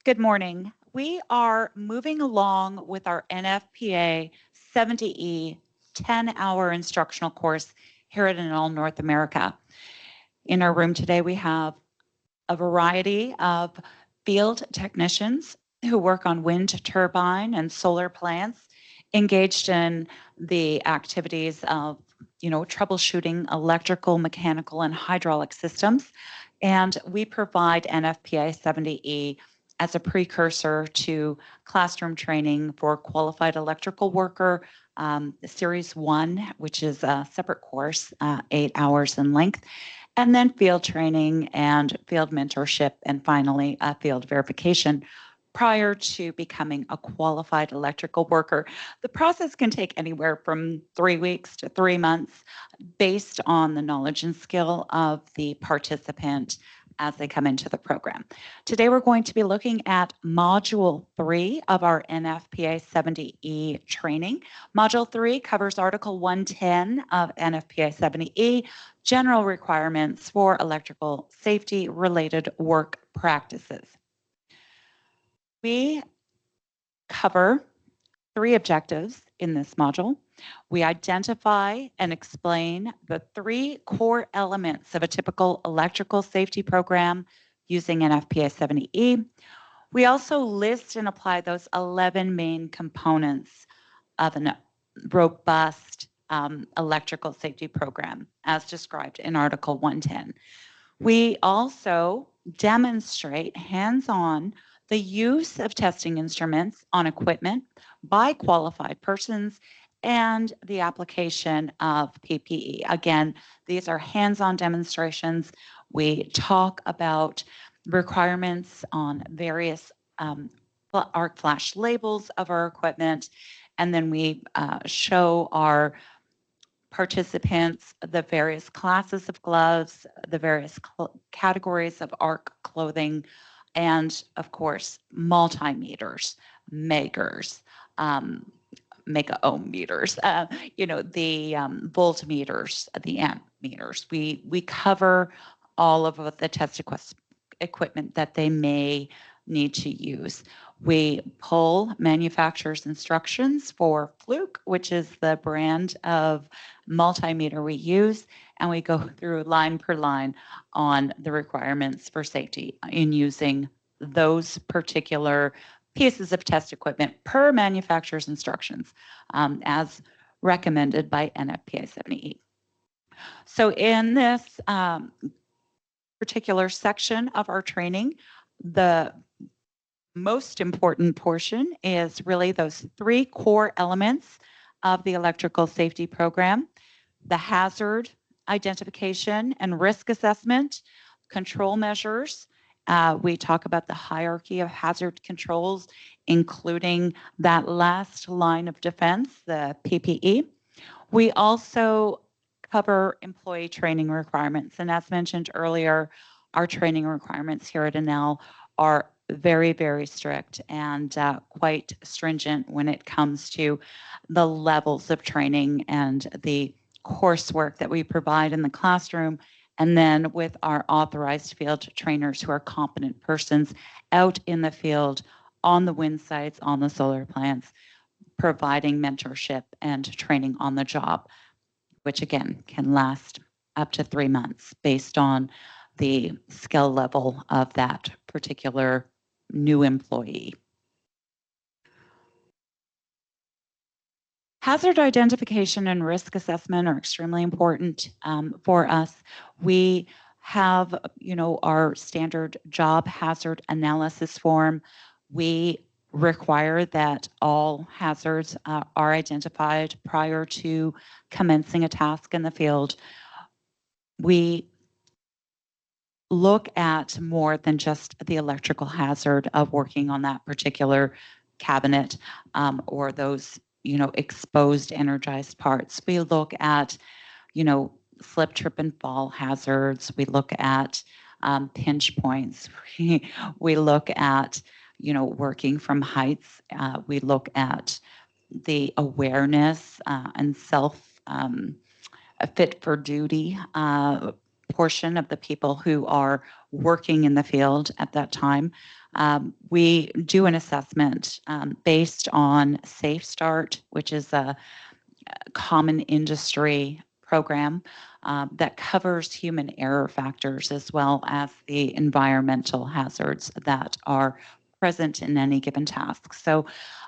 Good morning. We are moving along with our NFPA 70E 10-hour instructional course here at NL North America. In our room today, we have a variety of field technicians who work on wind turbine and solar plants, engaged in the activities of troubleshooting electrical, mechanical, and hydraulic systems. And we provide NFPA 70E as a precursor to classroom training for qualified electrical worker, Series 1, which is a separate course, 8 hours in length, and then field training and field mentorship, and finally, field verification prior to becoming a qualified electrical worker. The process can take anywhere from 3 weeks to 3 months based on the knowledge and skill of the participant as they come into the program. Today, we're going to be looking at Module 3 of our NFPA 70E training. Module 3 covers Article 110 of NFPA 70E, general requirements for electrical safety-related work practices. We cover 3 objectives in this module. We identify and explain the 3 core elements of a typical electrical safety program using NFPA 70E. We also list and apply those 11 main components of a robust electrical safety program as described in Article 110. We also demonstrate hands-on the use of testing instruments on equipment by qualified persons and the application of PPE. Again, these are hands-on demonstrations. We talk about requirements on various arc flash labels of our equipment, and then we show our participants the various classes of gloves, the various categories of arc clothing, and of course, multimeters, megers, mega ohm meters, the voltmeters, the amp meters. We cover all of the test equipment that they may need to use. We pull manufacturer's instructions for Fluke, which is the brand of multimeter we use, and we go through line per line on the requirements for safety in using those particular pieces of test equipment per manufacturer's instructions as recommended by NFPA 70E. So in this particular section of our training, the most important portion is really those 3 core elements of the electrical safety program: the hazard identification and risk assessment, control measures. We talk about the hierarchy of hazard controls, including that last line of defense, the PPE. We also cover employee training requirements. And as mentioned earlier, our training requirements here at NL are very, very strict and quite stringent when it comes to the levels of training and the coursework that we provide in the classroom, and then with our authorized field trainers who are competent persons out in the field on the wind sites, on the solar plants, providing mentorship and training on the job, which again can last up to 3 months based on the skill level of that particular new employee. Hazard identification and risk assessment are extremely important for us. We have, our standard job hazard analysis form. We require that all hazards are identified prior to commencing a task in the field. We look at more than just the electrical hazard of working on that particular cabinet or those exposed energized parts. We look at slip, trip, and fall hazards. We look at pinch points. We look at working from heights. We look at the awareness and self fit for duty portion of the people who are working in the field at that time. We do an assessment based on Safe Start, which is a common industry program that covers human error factors as well as the environmental hazards that are present in any given task. So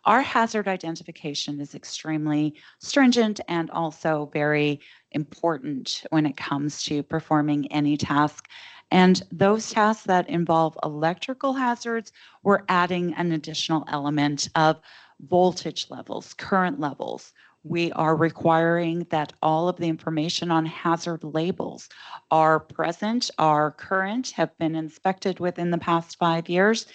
our hazard identification is extremely stringent and also very important when it comes to performing any task. And those tasks that involve electrical hazards, we're adding an additional element of voltage levels, current levels. We are requiring that all of the information on hazard labels are present, are current, have been inspected within the past 5 years,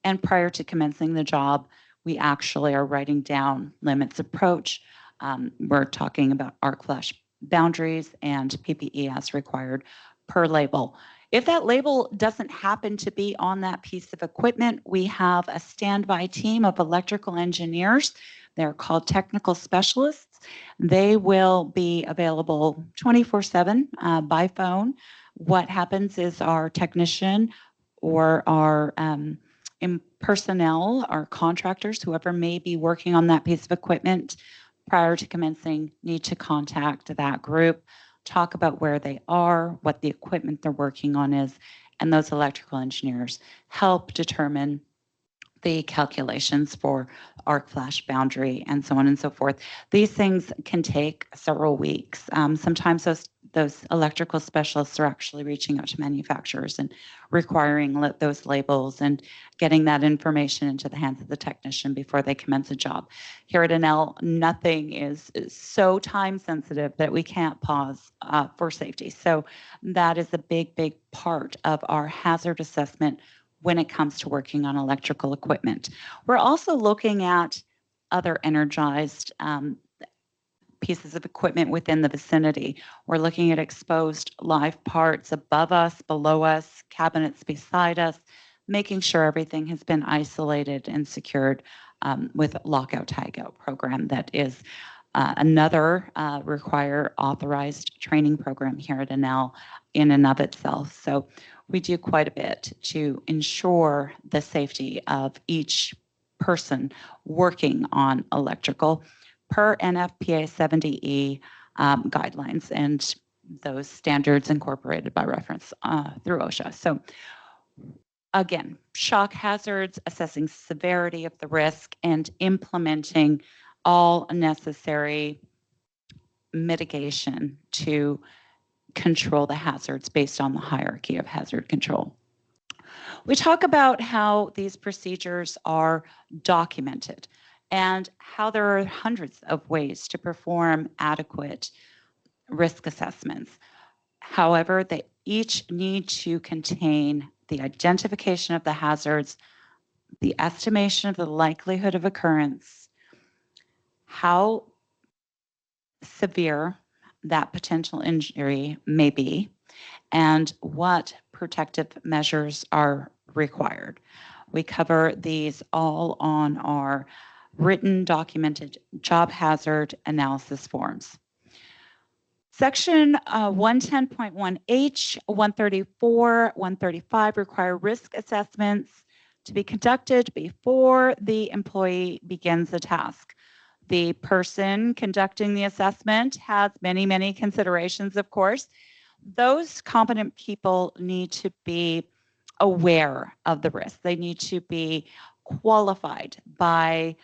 and prior to commencing the job, we actually are writing down limits approach. We're talking about arc flash boundaries and PPE as required per label. If that label doesn't happen to be on that piece of equipment, we have a standby team of electrical engineers. They're called technical specialists. They will be available 24/7 by phone. What happens is our technician or our personnel, our contractors, whoever may be working on that piece of equipment prior to commencing, need to contact that group, talk about where they are, what the equipment they're working on is, and those electrical engineers help determine the calculations for arc flash boundary and so on and so forth. These things can take several weeks. Sometimes those electrical specialists are actually reaching out to manufacturers and requiring those labels and getting that information into the hands of the technician before they commence a job. Here at NL, nothing is so time sensitive that we can't pause for safety. So that is a big, big part of our hazard assessment when it comes to working on electrical equipment. We're also looking at other energized pieces of equipment within the vicinity. We're looking at exposed live parts above us, below us, cabinets beside us, making sure everything has been isolated and secured with lockout tagout program that is another require authorized training program here at NL in and of itself. So we do quite a bit to ensure the safety of each person working on electrical per NFPA 70E guidelines and those standards incorporated by reference through OSHA. So again, shock hazards, assessing severity of the risk, and implementing all necessary mitigation to control the hazards based on the hierarchy of hazard control. We talk about how these procedures are documented and how there are hundreds of ways to perform adequate risk assessments. However, they each need to contain the identification of the hazards, the estimation of the likelihood of occurrence, how severe that potential injury may be, and what protective measures are required. We cover these all on our written documented job hazard analysis forms. Section 110.1H, 134, 135 require risk assessments to be conducted before the employee begins the task. The person conducting the assessment has many, many considerations, of course. Those competent people need to be aware of the risk. They need to be qualified by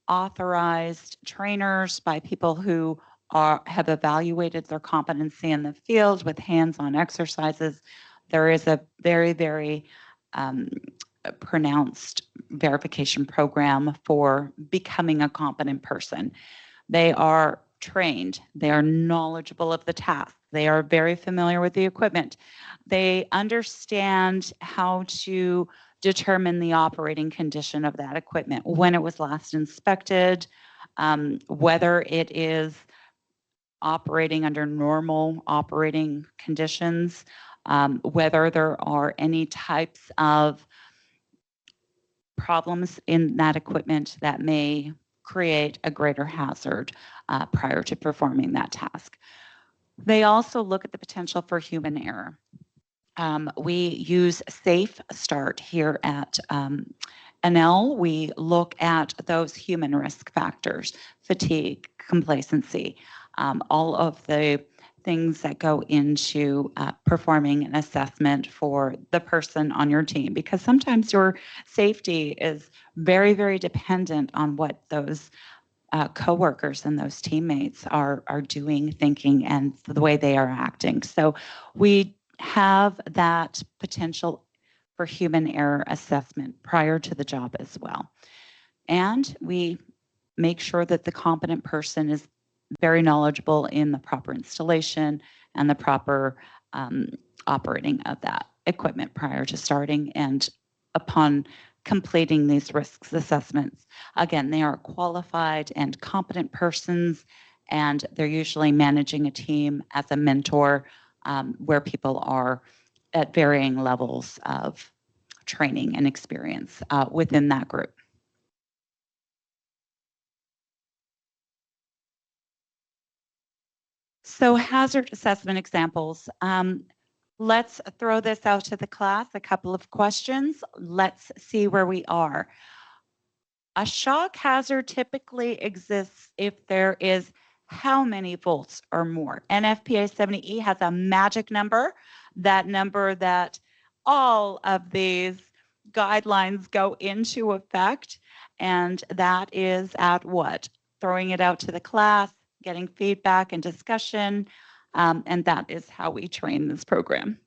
authorized trainers, by people who have evaluated their competency in the field with hands-on exercises. There is a very, very pronounced verification program for becoming a competent person. They are trained, they are knowledgeable of the task, they are very familiar with the equipment, they understand how to determine the operating condition of that equipment, when it was last inspected, whether it is operating under normal operating conditions, whether there are any types of problems in that equipment that may create a greater hazard prior to performing that task. They also look at the potential for human error. We use Safe Start here at NL. We look at those human risk factors, fatigue, complacency, all of the things that go into performing an assessment for the person on your team, because sometimes your safety is very, very dependent on what those coworkers and those teammates are doing, thinking, and the way they are acting. So we have that potential for human error assessment prior to the job as well. And we make sure that the competent person is very knowledgeable in the proper installation and the proper operating of that equipment prior to starting and upon completing these risks assessments. Again, they are qualified and competent persons, and they're usually managing a team as a mentor where people are at varying levels of training and experience within that group. So hazard assessment examples. Let's throw this out to the class, a couple of questions. Let's see where we are. A shock hazard typically exists if there is how many volts or more? NFPA 70E has a magic number, that number that all of these guidelines go into effect, and that is at what? Throwing it out to the class, getting feedback and discussion, and that is how we train this program.